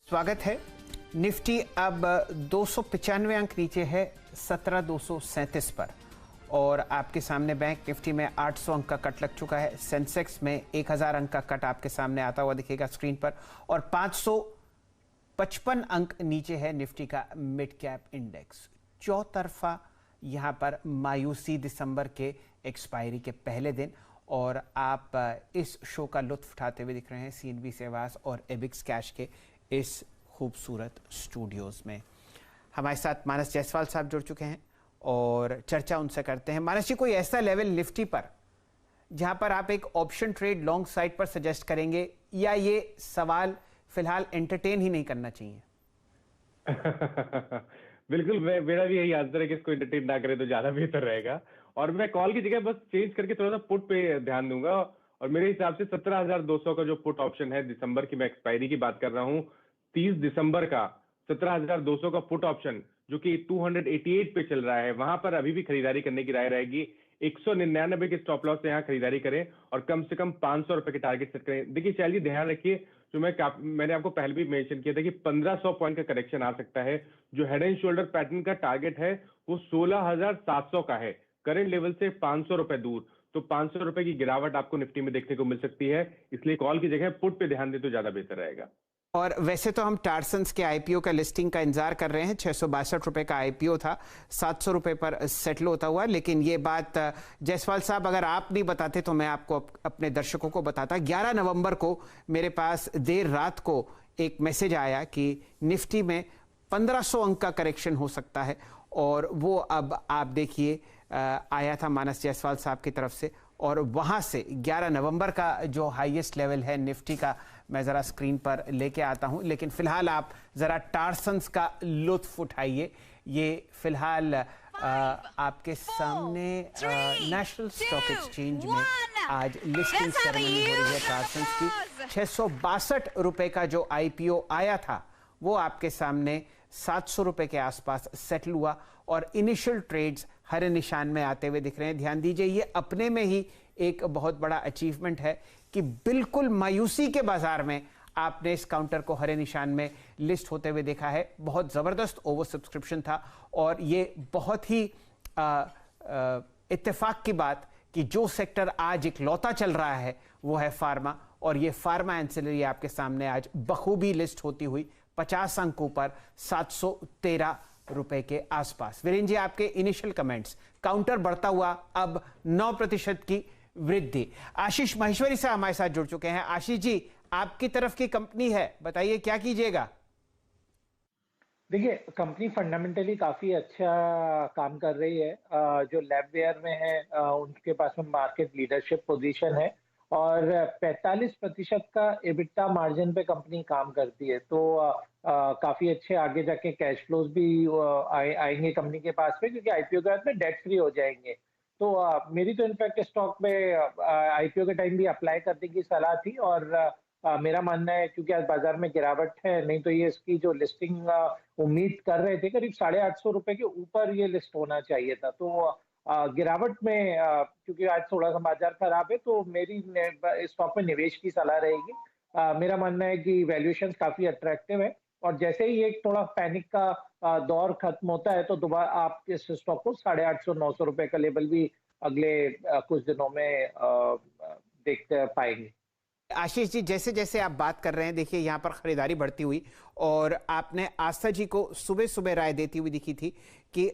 स्वागत है। निफ्टी अब 295 अंक नीचे है 17,237 पर और आपके सामने बैंक निफ्टी में 800 अंक का कट लग चुका है। सेंसेक्स में 1000 अंक का कट आपके सामने आता हुआ दिखेगा स्क्रीन पर और 555 अंक नीचे है निफ्टी का मिड कैप इंडेक्स। चौतरफा यहां पर मायूसी दिसंबर के एक्सपायरी के पहले दिन और आप इस शो का लुत्फ उठाते हुए दिख रहे हैं सीएनबी सेवास और एबिक्स कैश के इस खूबसूरत स्टूडियोज में। हमारे साथ मानस जायसवाल साहब जुड़ चुके हैं और चर्चा उनसे करते हैं। मानस जी, कोई ऐसा लेवल निफ्टी पर जहां पर आप एक ऑप्शन ट्रेड लॉन्ग साइड पर सजेस्ट करेंगे या ये सवाल फिलहाल एंटरटेन ही नहीं करना चाहिए? बिल्कुल, मेरा भी यही आंसर है कि इसको एंटरटेन ना करें तो ज्यादा बेहतर रहेगा। और मैं कॉल की जगह बस चेंज करके थोड़ा सा पुट पे ध्यान दूंगा। और मेरे हिसाब से 17,200 का जो पुट ऑप्शन है, दिसंबर की मैं एक्सपायरी की बात कर रहा हूँ, 30 दिसंबर का 17,200 का पुट ऑप्शन जो कि 288 पे चल रहा है, वहां पर अभी भी खरीदारी करने की राय रहेगी। 199 के स्टॉप लॉस से यहाँ खरीदारी करें और कम से कम 500 रुपए के टारगेट सेट करें। देखिए चलिए, ध्यान रखिए, जो मैंने आपको पहले भी मेंशन किया था कि 1500 पॉइंट का करेक्शन आ सकता है। जो हेड एंड शोल्डर पैटर्न का टारगेट है वो 16,700 का है, करंट लेवल से 500 रुपए दूर। तो 500 रुपए की गिरावट आपको निफ्टी में देखने को मिल सकती है, इसलिए कॉल की जगह पुट पे ध्यान दे तो ज्यादा बेहतर रहेगा। और वैसे तो हम टारसन्स के आईपीओ का लिस्टिंग का इंतजार कर रहे हैं। 662 रुपए का आईपीओ था, 700 रुपए पर सेटल होता हुआ। लेकिन ये बात जायसवाल साहब अगर आप नहीं बताते तो मैं आपको अपने दर्शकों को बताता। 11 नवंबर को मेरे पास देर रात को एक मैसेज आया कि निफ्टी में 1500 अंक का करेक्शन हो सकता है और वो अब आप देखिए आया था मानस जायसवाल साहब की तरफ से। और वहां से 11 नवंबर का जो हाईएस्ट लेवल है निफ्टी का मैं ज़रा स्क्रीन पर लेके आता हूं। लेकिन फिलहाल आप ज़रा टारसन्स का लुत्फ उठाइए। ये फिलहाल आपके सामने नेशनल स्टॉक एक्सचेंज में आज लिस्टिंग सेरेमनी हो रही है टारसन्स की। 662 रुपए का जो आईपीओ आया था वो आपके सामने 700 रुपए के आसपास सेटल हुआ और इनिशियल ट्रेड्स हरे निशान में आते हुए दिख रहे हैं। ध्यान दीजिए, ये अपने में ही एक बहुत बड़ा अचीवमेंट है कि बिल्कुल मायूसी के बाजार में आपने इस काउंटर को हरे निशान में लिस्ट होते हुए देखा है। बहुत ज़बरदस्त ओवर सब्सक्रिप्शन था और ये बहुत ही इत्तेफाक की बात कि जो सेक्टर आज इकलौता चल रहा है वो है फार्मा और ये फार्मा एंसिलरी आपके सामने आज बखूबी लिस्ट होती हुई 50 अंकों पर 713 रुपए के आसपास। वीरेंद्र जी, आपके इनिशियल कमेंट्स। काउंटर बढ़ता हुआ अब 9% की वृद्धि। आशीष माहेश्वरी साहब हमारे साथ जुड़ चुके हैं। आशीष जी, आपकी तरफ की कंपनी है, बताइए क्या कीजिएगा? देखिए, कंपनी फंडामेंटली काफी अच्छा काम कर रही है। जो लैबवेयर में है उनके पास में मार्केट लीडरशिप पोजीशन है और 45% का एबिटा मार्जिन पे कंपनी काम करती है। तो काफी अच्छे आगे जाके कैश फ्लोज भी आएंगे कंपनी के पास में, क्योंकि आईपीओ के बाद में डेट फ्री हो जाएंगे। तो मेरी तो इनफैक्ट स्टॉक में आईपीओ के टाइम भी अप्लाई करने की सलाह थी और मेरा मानना है क्योंकि आज बाजार में गिरावट है, नहीं तो ये इसकी जो लिस्टिंग उम्मीद कर रहे थे करीब 850 रुपए के ऊपर ये लिस्ट होना चाहिए था। तो गिरावट में क्योंकि आज थोड़ा सा बाजार खराब है तो मेरी स्टॉक में निवेश की सलाह रहेगी। मेरा मानना है कि वैल्यूएशन काफी अट्रैक्टिव है और जैसे ही एक थोड़ा पैनिक का दौर खत्म होता है तो दोबारा आप इस स्टॉक को 850-900 रुपए का लेवल भी अगले कुछ दिनों में देख पाएंगे। आशीष जी, जैसे जैसे आप बात कर रहे हैं, देखिए यहाँ पर खरीदारी बढ़ती हुई और आपने आस्था जी को सुबह सुबह राय देती हुई दिखी थी कि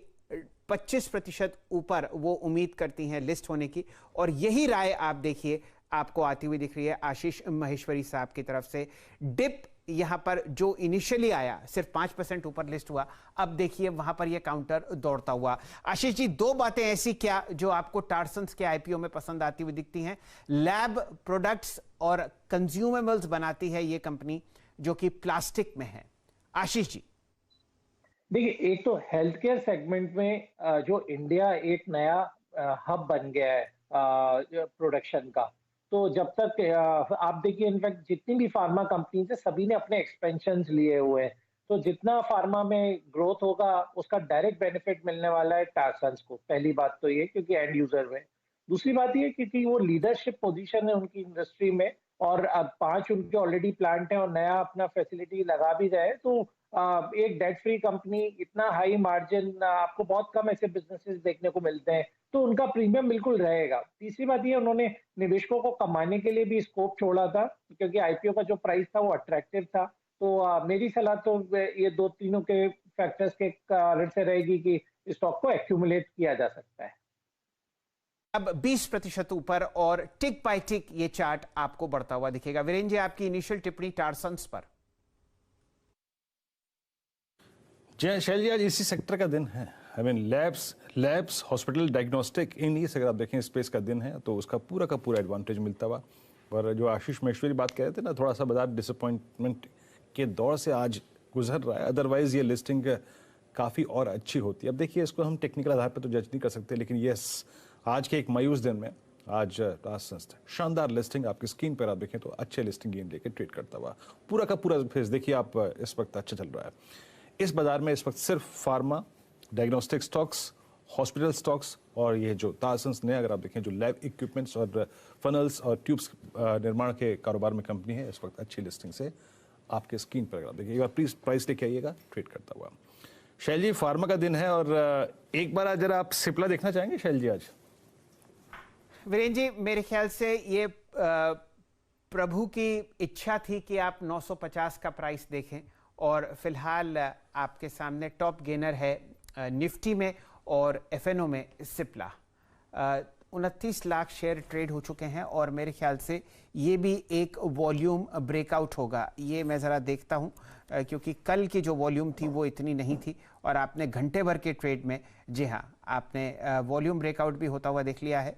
25% ऊपर वो उम्मीद करती हैं लिस्ट होने की और यही राय आप देखिए आपको आती हुई दिख रही है आशीष माहेश्वरी साहब की तरफ से। डिप यहाँ पर जो इनिशियली आया सिर्फ 5% ऊपर लिस्ट हुआ, अब देखिए वहां पर यह काउंटर दौड़ता हुआ। आशीष जी, दो बातें ऐसी क्या जो आपको टारसन्स के आईपीओ में पसंद आती हुई दिखती हैं? लैब प्रोडक्ट्स और कंज्यूमेबल्स बनाती है ये कंपनी जो कि प्लास्टिक में है। आशीष जी, देखिए, एक तो हेल्थ केयर सेगमेंट में जो इंडिया एक नया हब बन गया है प्रोडक्शन का, तो जब तक आप देखिए इनफैक्ट जितनी भी फार्मा कंपनीज है सभी ने अपने एक्सपेंशन लिए हुए हैं। तो जितना फार्मा में ग्रोथ होगा उसका डायरेक्ट बेनिफिट मिलने वाला है टारसन्स को। पहली बात तो ये, क्योंकि एंड यूजर में। दूसरी बात ये क्योंकि वो लीडरशिप पोजीशन है उनकी इंडस्ट्री में और अब 5 उनके ऑलरेडी प्लांट है और नया अपना फैसिलिटी लगा भी रहे, तो एक डेट फ्री कंपनी, इतना हाई मार्जिन आपको बहुत कम ऐसे बिजनेसेस देखने को मिलते हैं, तो उनका प्रीमियम बिल्कुल रहेगा। तीसरी बात ये, उन्होंने निवेशकों को कमाने के लिए भी स्कोप छोड़ा था, क्योंकि आईपीओ का जो प्राइस था वो अट्रैक्टिव था। तो मेरी सलाह तो ये दो तीनों के फैक्टर्स के कारण से रहेगी कि स्टॉक को एक्यूमुलेट किया जा सकता है। अब 20% ऊपर और टिक बाय टिक ये चार्ट आपको बढ़ता हुआ दिखेगा। वीरेंद्र जी, आपकी इनिशियल टिप्पणी टारसंस पर। जय शैल जी, आज इसी सेक्टर का दिन है। I mean labs hospital diagnostic, इन से अगर आप देखें स्पेस का दिन है, तो उसका पूरा का पूरा एडवांटेज मिलता हुआ। और जो आशीष महेश्वरी बात कह रहे थे ना, थोड़ा सा बाजार डिसअपॉइंटमेंट के दौर से आज गुजर रहा है, अदरवाइज ये लिस्टिंग काफ़ी और अच्छी होती है। अब देखिए, इसको हम टेक्निकल आधार पर तो जज नहीं कर सकते, लेकिन यस, आज के एक मायूस दिन में आज टारसंस शानदार लिस्टिंग आपकी स्क्रीन पर आप देखें तो अच्छे लिस्टिंग गेन लेके ट्रेड करता हुआ पूरा का पूरा फेस देखिए आप, इस वक्त अच्छा चल रहा है इस बाजार में। इस वक्त सिर्फ pharma, diagnostic stocks, hospital stocks और ये जो टारसंस ने अगर आप देखें जो लैब इक्विपमेंट्स और फनल्स और ट्यूब्स निर्माण के कारोबार में कंपनी है, इस वक्त अच्छी लिस्टिंग से आपके स्क्रीन पर अगर आप देखिए, एक बार प्लीज प्राइस लेके आइएगा ट्रेड करता हुआ। शैल जी, फार्मा का दिन है और एक बार जरा आप सिप्ला देखना चाहेंगे शैल जी आज? वीरेंद्र जी, मेरे ख्याल से ये प्रभु की इच्छा थी कि आप 950 का प्राइस देखें और फिलहाल आपके सामने टॉप गेनर है निफ्टी में और एफएनओ में सिप्ला। 29 लाख शेयर ट्रेड हो चुके हैं और मेरे ख्याल से ये भी एक वॉल्यूम ब्रेकआउट होगा। ये मैं ज़रा देखता हूँ क्योंकि कल की जो वॉल्यूम थी वो इतनी नहीं थी और आपने घंटे भर के ट्रेड में, जी हाँ, आपने वॉल्यूम ब्रेकआउट भी होता हुआ देख लिया है।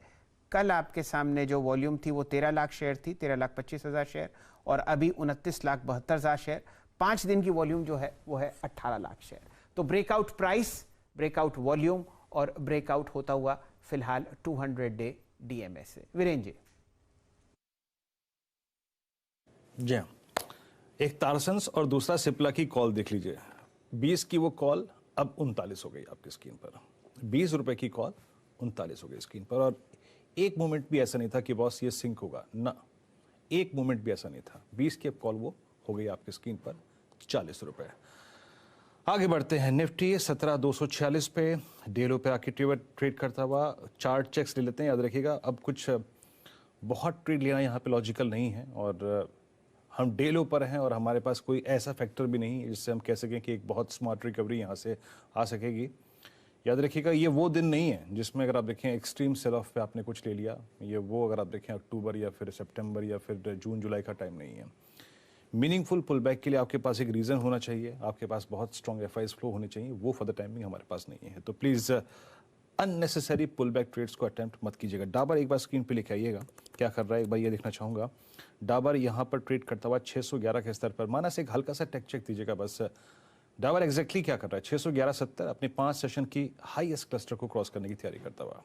कल आपके सामने जो वॉल्यूम थी वो 13 लाख शेयर थी, 13,25,000 शेयर, और अभी 29,72,000 शेयर। 5 दिन की वॉल्यूम जो है वो है 18 लाख शेयर। तो ब्रेकआउट प्राइस, ब्रेकआउट वॉल्यूम और ब्रेकआउट होता हुआ फिलहाल 200 डे डीएमए से। वीरेंद्र जी। जी हाँ, एक टारसंस और दूसरा सिप्ला की कॉल देख लीजिए। 20 की वो कॉल अब 39 हो गई आपकी स्क्रीन पर। 20 रुपए की कॉल 39 हो गई स्क्रीन पर। और एक मोमेंट भी ऐसा नहीं था कि बॉस ये सिंक होगा, ना, एक मोमेंट भी ऐसा नहीं था। 20 की अब कॉल वो हो गई आपकी स्क्रीन पर 40 रुपए। आगे बढ़ते हैं, निफ्टी 17,246 पे डेलो पे आके ट्रेड करता हुआ। चार्ट चेक्स ले लेते हैं, याद रखिएगा अब कुछ बहुत ट्रेड लेना यहाँ पे लॉजिकल नहीं है और हम डेलो पर हैं और हमारे पास कोई ऐसा फैक्टर भी नहीं है जिससे हम कह सकें कि एक बहुत स्मार्ट रिकवरी यहाँ से आ सकेगी। याद रखिएगा, ये वो दिन नहीं है जिसमें अगर आप देखें एक्सट्रीम सेल ऑफ पे आपने कुछ ले लिया। ये वो अगर आप देखें अक्टूबर या फिर सितंबर या फिर जून जुलाई का टाइम नहीं है। मीनिंगफुल पुल बैक के लिए आपके पास एक रीज़न होना चाहिए, आपके पास बहुत स्ट्रॉन्ग एफआईज फ्लो होने चाहिए, वो फॉर द टाइमिंग हमारे पास नहीं है। तो please unnecessary pull back trades को अटेम्प्ट मत कीजिएगा। डाबर एक बार स्क्रीन पे लेके आइएगा क्या कर रहा है, एक बार ये देखना चाहूँगा। डाबर यहाँ पर ट्रेड करता हुआ 611 के स्तर पर। माना से एक हल्का सा टेक चेक दीजिएगा बस। डाबर एग्जैक्टली क्या कर रहा है, 611.70 अपने 5 सेशन की हाईएस्ट क्लस्टर को क्रॉस करने की तैयारी करता हुआ।